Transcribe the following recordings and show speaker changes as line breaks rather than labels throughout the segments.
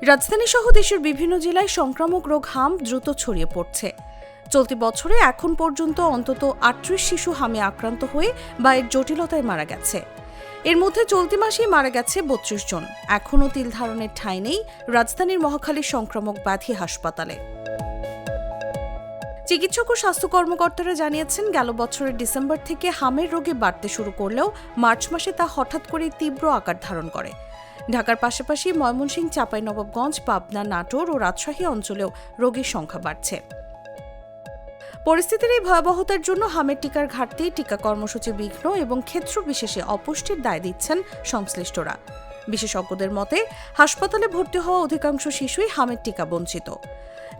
রাজধানী সহ দেশের বিভিন্ন জেলায় সংক্রামক রোগ হাম দ্রুত ছড়িয়ে পড়ছে। চলতি বছরে এখন পর্যন্ত অন্তত ৩৮ শিশু হামে আক্রান্ত হয়ে বা এর জটিলতায় মারা গেছে। এর মধ্যে চলতি মাসেই মারা গেছে ৩২ জন। এখনও তিল ধারণের ঠাঁই নেই রাজধানীর মহাখালী সংক্রামক ব্যাধি হাসপাতালে। চিকিৎসক ও স্বাস্থ্য কর্মকর্তারা জানিয়েছেন, গেল বছরের ডিসেম্বর থেকে হামের রোগী বাড়তে শুরু করলেও মার্চ মাসে তা হঠাৎ করে তীব্র আকার ধারণ করে। ঢাকার পাশাপাশি ময়মনসিংহ, চাঁপাইনবাবগঞ্জ, পাবনা, নাটোর ও রাজশাহী অঞ্চলেও রোগীর সংখ্যা বাড়ছে। পরিস্থিতির এই ভয়াবহতার জন্য হামের টিকার ঘাটতি, টিকা কর্মসূচি বিঘ্ন এবং ক্ষেত্র বিশেষে অপুষ্টির দায় দিচ্ছেন সংশ্লিষ্টরা। বিশেষজ্ঞদের মতে, হাসপাতালে ভর্তি হওয়া অধিকাংশ শিশুই হামের টিকা বঞ্চিত।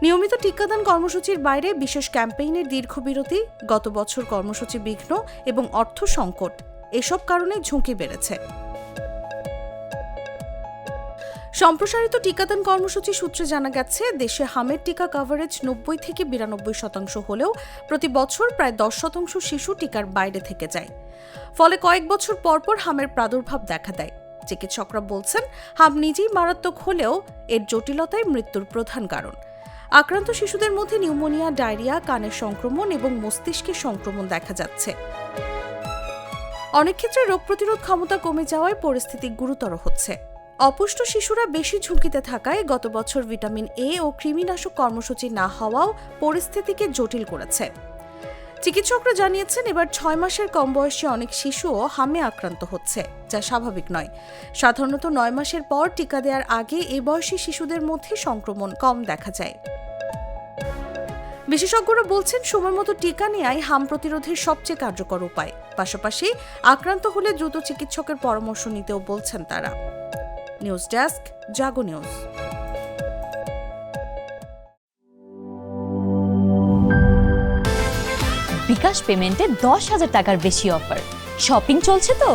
নিয়মিত টিকাদান কর্মসূচির বাইরে বিশেষ ক্যাম্পেইনের দীর্ঘ বিরতি, গত বছর কর্মসূচি বিঘ্ন এবং অর্থ সংকট এসব কারণে ঝুঁকি বেড়েছে। সম্প্রসারিত টিকাদান কর্মসূচি সূত্রে জানা গেছে, দেশে হামের টিকা কভারেজ ৯০ থেকে ৯২% হলেও প্রতি বছর প্রায় ১০% শিশু টিকার বাইরে থেকে যায়। ফলে কয়েক বছর পরপর হামের প্রাদুর্ভাব দেখা দেয়। চিকিৎসকরা বলছেন, হাম নিজেই মারাত্মক হলেও এর জটিলতাই মৃত্যুর প্রধান কারণ। আক্রান্ত শিশুদের মধ্যে নিউমোনিয়া, ডায়রিয়া, কানের সংক্রমণ এবং মস্তিষ্কের সংক্রমণ দেখা যাচ্ছে। অনেক ক্ষেত্রে রোগ প্রতিরোধ ক্ষমতা কমে যাওয়ায় পরিস্থিতি গুরুতর হচ্ছে। অপুষ্ট শিশুরা বেশি ঝুঁকিতে থাকায় গত বছর ভিটামিন এ ও কৃমিনাশক কর্মসূচি না হওয়াও পরিস্থিতিকে জটিল করেছে। চিকিৎসকরা জানিয়েছেন, এবার ৬ মাসের কম বয়সী অনেক শিশুও হামে আক্রান্ত হচ্ছে, যা স্বাভাবিক নয়। সাধারণত ৯ মাসের পর টিকা দেওয়ার আগে এ বয়সী শিশুদের মধ্যে সংক্রমণ কম দেখা যায়। বিশেষজ্ঞরা বলছেন, সময়মতো টিকা নেয়াই হাম প্রতিরোধের সবচেয়ে কার্যকর উপায়। পাশাপাশি আক্রান্ত হলে দ্রুত চিকিৎসকের পরামর্শ নিতেও বলছেন তারা। নিউজ ডেস্ক, জাগো নিউজ।
বিকাশ পেমেন্টে ১০,০০০ টাকার বেশি অফার। শপিং চলছে তো।